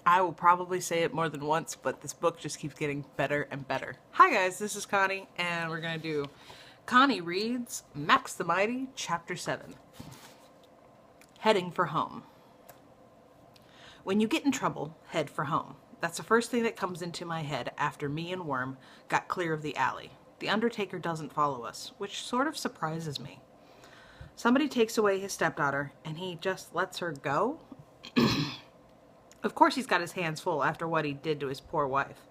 I will probably say it more than once, but this book just keeps getting better and better. Hi guys, this is Connie, and we're going to do Connie Reads Max the Mighty, Chapter 7. Heading for Home. When you get in trouble, head for home. That's the first thing that comes into my head after me and Worm got clear of the alley. The Undertaker doesn't follow us, which sort of surprises me. Somebody takes away his stepdaughter, and he just lets her go? Of course he's got his hands full after what he did to his poor wife.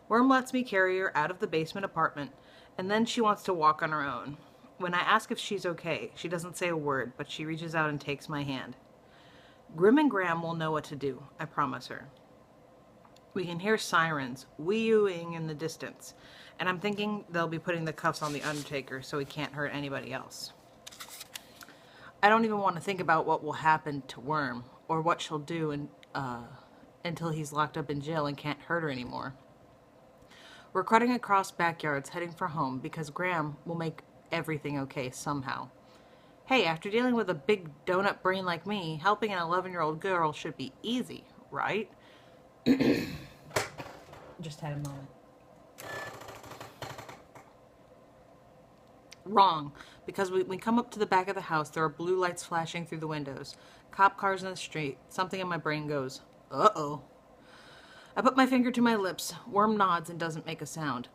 Worm lets me carry her out of the basement apartment, and then she wants to walk on her own. When I ask if she's okay, she doesn't say a word, but she reaches out and takes my hand. Grim and Graham will know what to do, I promise her. We can hear sirens wee-ooing in the distance, and I'm thinking they'll be putting the cuffs on the Undertaker so he can't hurt anybody else. I don't even want to think about what will happen to Worm, or what she'll do until he's locked up in jail and can't hurt her anymore. We're cutting across backyards heading for home because Graham will make everything okay somehow. Hey, after dealing with a big donut brain like me, helping an 11-year-old girl should be easy, right? Just had a moment. Wrong, because when we come up to the back of the house, there are blue lights flashing through the windows. Cop cars in the street. Something in my brain goes, uh-oh. I put my finger to my lips. Worm nods and doesn't make a sound.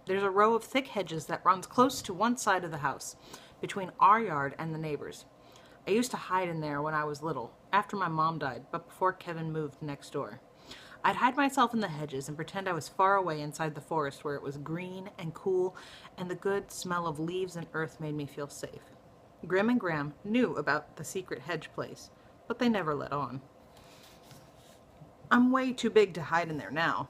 There's a row of thick hedges that runs close to one side of the house, between our yard and the neighbors. I used to hide in there when I was little, after my mom died, but before Kevin moved next door. I'd hide myself in the hedges and pretend I was far away inside the forest where it was green and cool, and the good smell of leaves and earth made me feel safe. Grim and Graham knew about the secret hedge place, but they never let on. I'm way too big to hide in there now.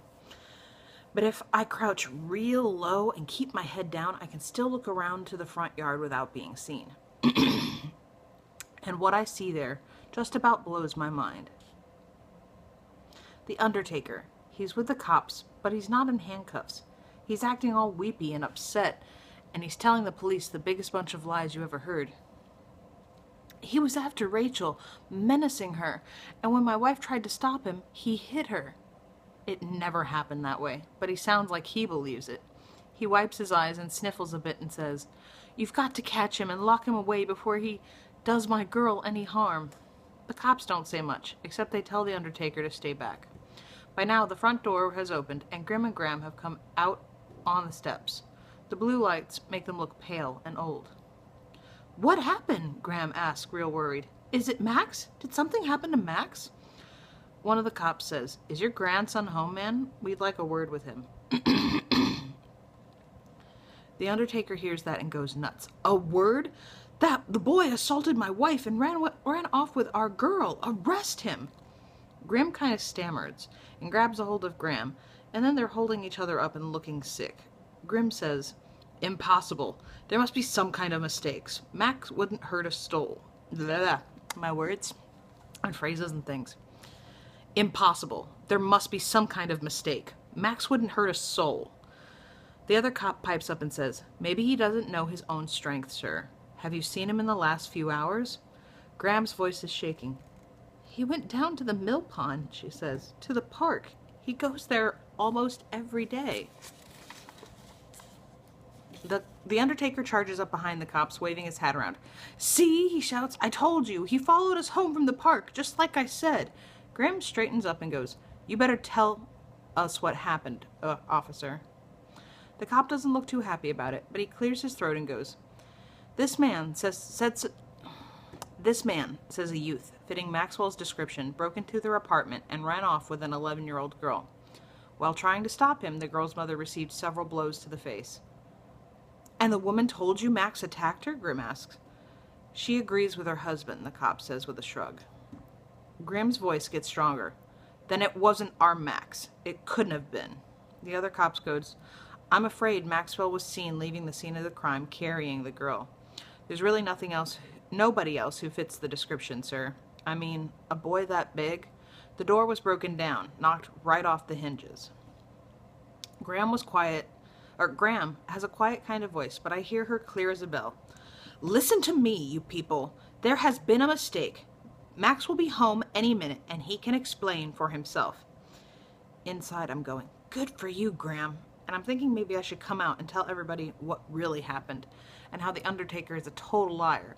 But if I crouch real low and keep my head down, I can still look around to the front yard without being seen. And what I see there just about blows my mind. The Undertaker. He's with the cops, but he's not in handcuffs. He's acting all weepy and upset, and he's telling the police the biggest bunch of lies you ever heard. He was after Rachel, menacing her, and when my wife tried to stop him, he hit her. It never happened that way, but he sounds like he believes it. He wipes his eyes and sniffles a bit and says, "You've got to catch him and lock him away before he does my girl any harm." The cops don't say much, except they tell the Undertaker to stay back. By now, the front door has opened, and Grim and Graham have come out on the steps. The blue lights make them look pale and old. "What happened?" Graham asks, real worried. "Is it Max? Did something happen to Max?" One of the cops says, "Is your grandson home, man? We'd like a word with him." The Undertaker hears that and goes nuts. "A word? The boy assaulted my wife and ran off with our girl. Arrest him!" Grim kind of stammers and grabs a hold of Graham, and then they're holding each other up and looking sick. Grim says, "Impossible. There must be some kind of mistakes. Max wouldn't hurt a soul." Blah, my words and phrases and things. "Impossible. There must be some kind of mistake. Max wouldn't hurt a soul." The other cop pipes up and says, "Maybe he doesn't know his own strength, sir. Have you seen him in the last few hours?" Graham's voice is shaking. "He went down to the mill pond," she says, "to the park. He goes there almost every day." The Undertaker charges up behind the cops, waving his hat around. "See," he shouts, "I told you. He followed us home from the park, just like I said." Graham straightens up and goes, "You better tell us what happened, officer." The cop doesn't look too happy about it, but he clears his throat and goes, This man, says a youth, fitting Maxwell's description, broke into their apartment and ran off with an 11-year-old girl. While trying to stop him, the girl's mother received several blows to the face. "And the woman told you Max attacked her?" Grim asks. "She agrees with her husband," the cop says with a shrug. Grim's voice gets stronger. "Then it wasn't our Max. It couldn't have been." The other cop goes, "I'm afraid Maxwell was seen leaving the scene of the crime carrying the girl. There's really nobody else who fits the description, sir. I mean, a boy that big. The door was broken down, knocked right off the hinges." Graham has a quiet kind of voice, but I hear her clear as a bell. "Listen to me, you people. There has been a mistake. Max will be home any minute and he can explain for himself. Inside, I'm going, good for you, Graham. And I'm thinking maybe I should come out and tell everybody what really happened and how the Undertaker is a total liar.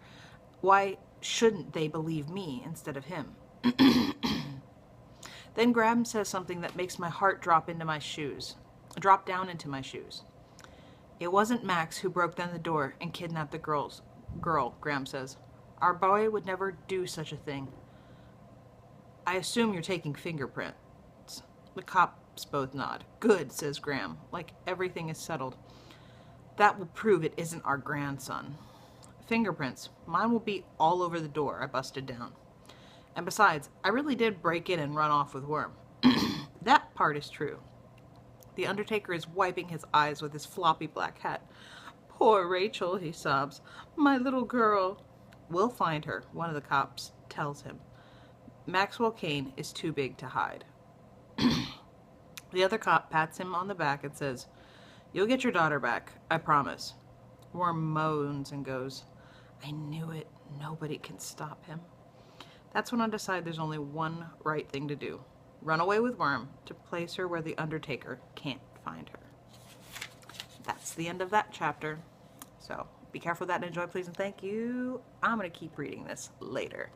Why shouldn't they believe me instead of him? Then Graham says something that makes my heart drop down into my shoes. It wasn't Max who broke down the door and kidnapped the girl, Graham says. Our boy would never do such a thing. I assume you're taking fingerprints. The cops both nod. Good, says Graham, like everything is settled. That will prove it isn't our grandson. Fingerprints. Mine will be all over the door, I busted down. And besides, I really did break in and run off with Worm. That part is true. The Undertaker is wiping his eyes with his floppy black hat. Poor Rachel, he sobs. My little girl. We'll find her, one of the cops tells him. Maxwell Kane is too big to hide. The other cop pats him on the back and says, You'll get your daughter back, I promise. Worm moans and goes, I knew it. Nobody can stop him. That's when I decide there's only one right thing to do. Run away with Worm to place her where the Undertaker can't find her. That's the end of that chapter. So be careful with that and enjoy, please, and thank you. I'm going to keep reading this later.